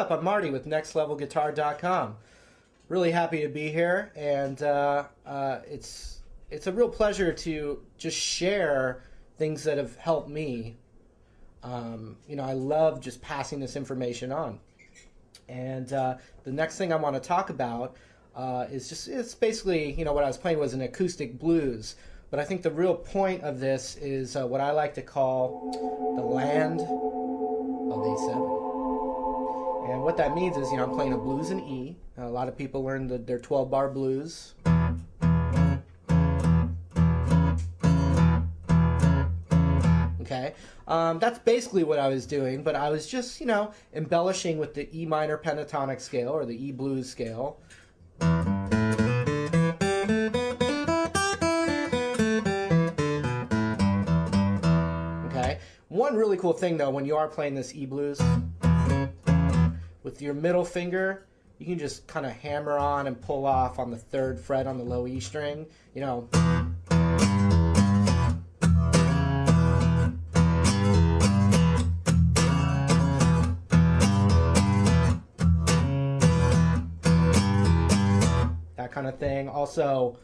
up? I'm Marty with nextlevelguitar.com. Really happy to be here, and it's a real pleasure to just share things that have helped me. You know, I love just passing this information on. And the next thing I want to talk about it's basically, you know, what I was playing was an acoustic blues. But I think the real point of this is what I like to call the land of A7. And what that means is, you know, I'm playing a blues in E. A lot of people learn their 12-bar blues. Okay, that's basically what I was doing, but I was just, you know, embellishing with the E minor pentatonic scale, or the E blues scale. Okay, one really cool thing though, when you are playing this E blues, with your middle finger, you can just kind of hammer on and pull off on the 3rd fret on the low E string, you know. That kind of thing. Also,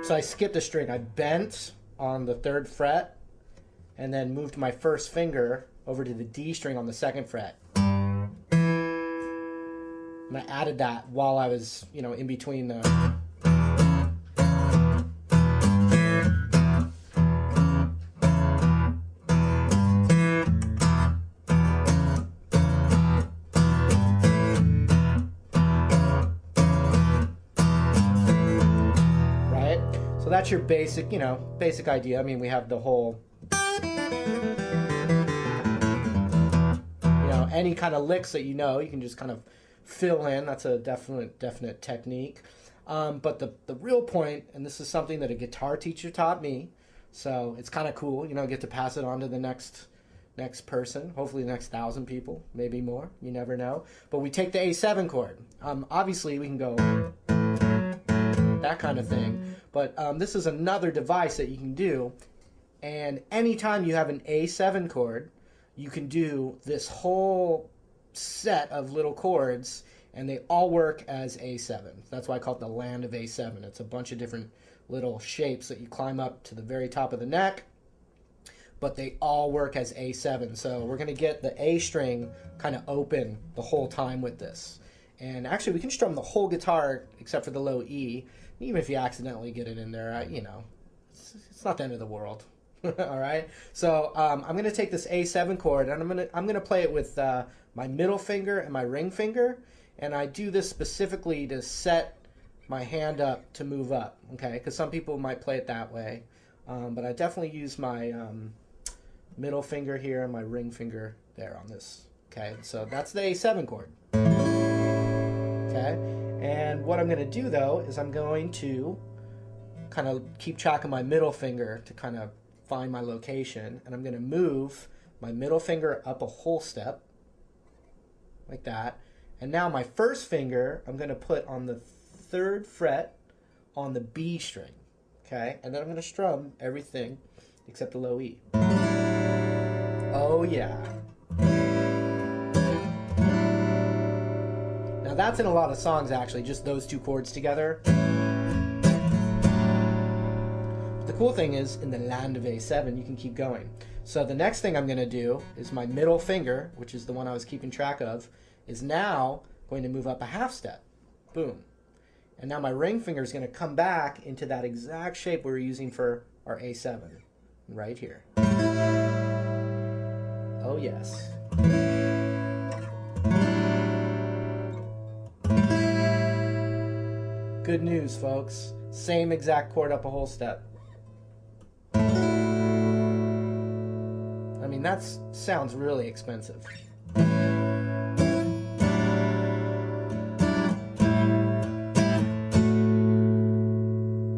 so I skipped a string. I bent on the 3rd fret and then moved my first finger over to the D string on the 2nd fret. And I added that while I was, you know, in between the... Right? So that's your basic, you know, basic idea. I mean, we have the whole... Any kind of licks that you know, you can just kind of fill in. That's a definite technique. But the real point, and this is something that a guitar teacher taught me, so it's kind of cool, you know, get to pass it on to the next person, hopefully the next 1,000 people, maybe more, you never know. But we take the A7 chord. Obviously we can go that kind of thing, but this is another device that you can do, and anytime you have an A7 chord, you can do this whole set of little chords, and they all work as A7. That's why I call it the land of A7. It's a bunch of different little shapes that you climb up to the very top of the neck, but they all work as A7. So we're going to get the A string kind of open the whole time with this. And actually, we can strum the whole guitar except for the low E. Even if you accidentally get it in there, you know, it's not the end of the world. All right, so I'm going to take this A7 chord, and I'm going to play it with my middle finger and my ring finger, and I do this specifically to set my hand up to move up. Okay, because some people might play it that way, but I definitely use my middle finger here and my ring finger there on this. Okay, so that's the A7 chord. Okay, and what I'm going to do though is I'm going to kind of keep track of my middle finger to kind of find my location, and I'm going to move my middle finger up a whole step like that, and now my first finger I'm going to put on the 3rd fret on the B string. Okay, and then I'm going to strum everything except the low E. Oh yeah. Now that's in a lot of songs actually, just those 2 chords together. The cool thing is, in the land of A7, you can keep going. So the next thing I'm going to do is my middle finger, which is the one I was keeping track of, is now going to move up a half step. Boom. And now my ring finger is going to come back into that exact shape we were using for our A7, right here. Oh yes. Good news, folks. Same exact chord up a whole step. I mean, that sounds really expensive.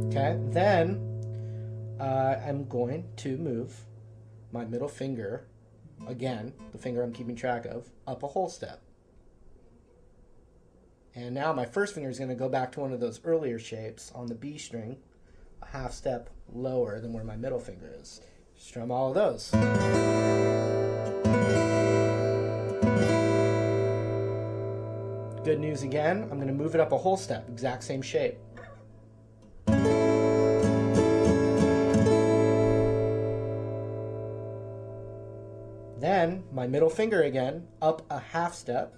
Okay, then I'm going to move my middle finger, again, the finger I'm keeping track of, up a whole step. And now my first finger is going to go back to one of those earlier shapes on the B string, a half step lower than where my middle finger is. Strum all of those. Good news again, I'm going to move it up a whole step, exact same shape. Then, my middle finger again, up a half step,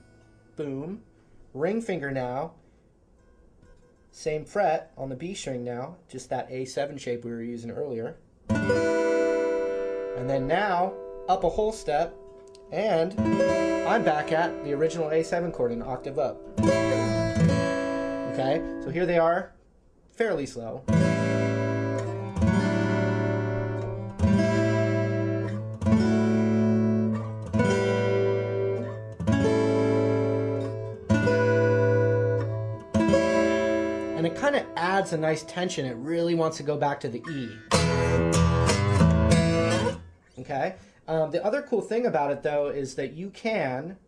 boom. Ring finger now, same fret on the B string now, just that A7 shape we were using earlier. And then now, up a whole step, and I'm back at the original A7 chord, an octave up. Okay, so here they are, fairly slow. And it kind of adds a nice tension. It really wants to go back to the E. Okay? The other cool thing about it, though, is that you can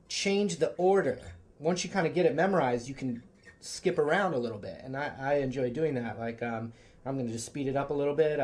change the order. Once you kind of get it memorized, you can skip around a little bit. And I enjoy doing that. Like, I'm going to just speed it up a little bit.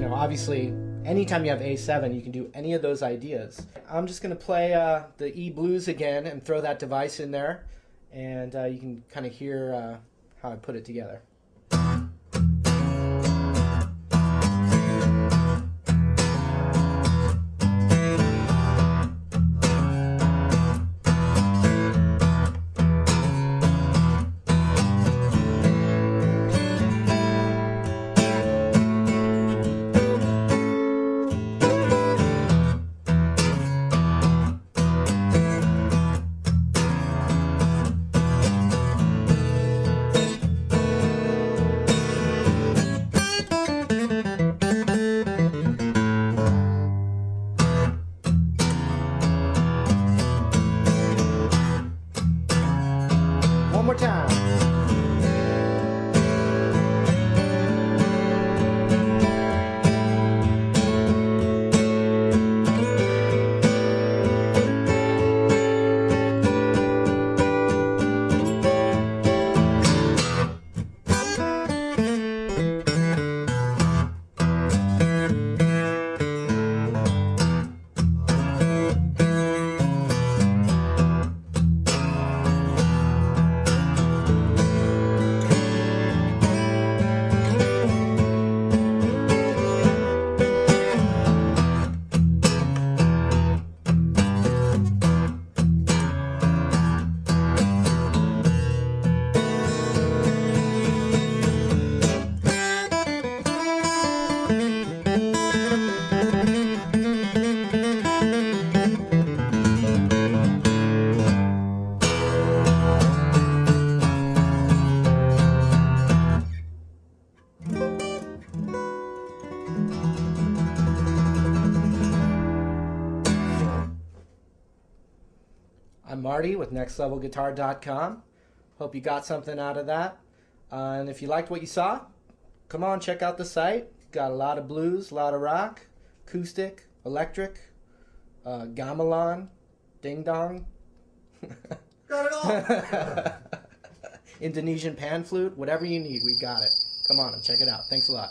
Obviously, anytime you have A7, you can do any of those ideas. I'm just going to play the E blues again and throw that device in there, and you can kind of hear how I put it together. One more time. I'm Marty with nextlevelguitar.com. Hope you got something out of that. And if you liked what you saw, come on, check out the site. Got a lot of blues, a lot of rock, acoustic, electric, gamelan, ding dong. Got it all. Indonesian pan flute, whatever you need, we got it. Come on and check it out. Thanks a lot.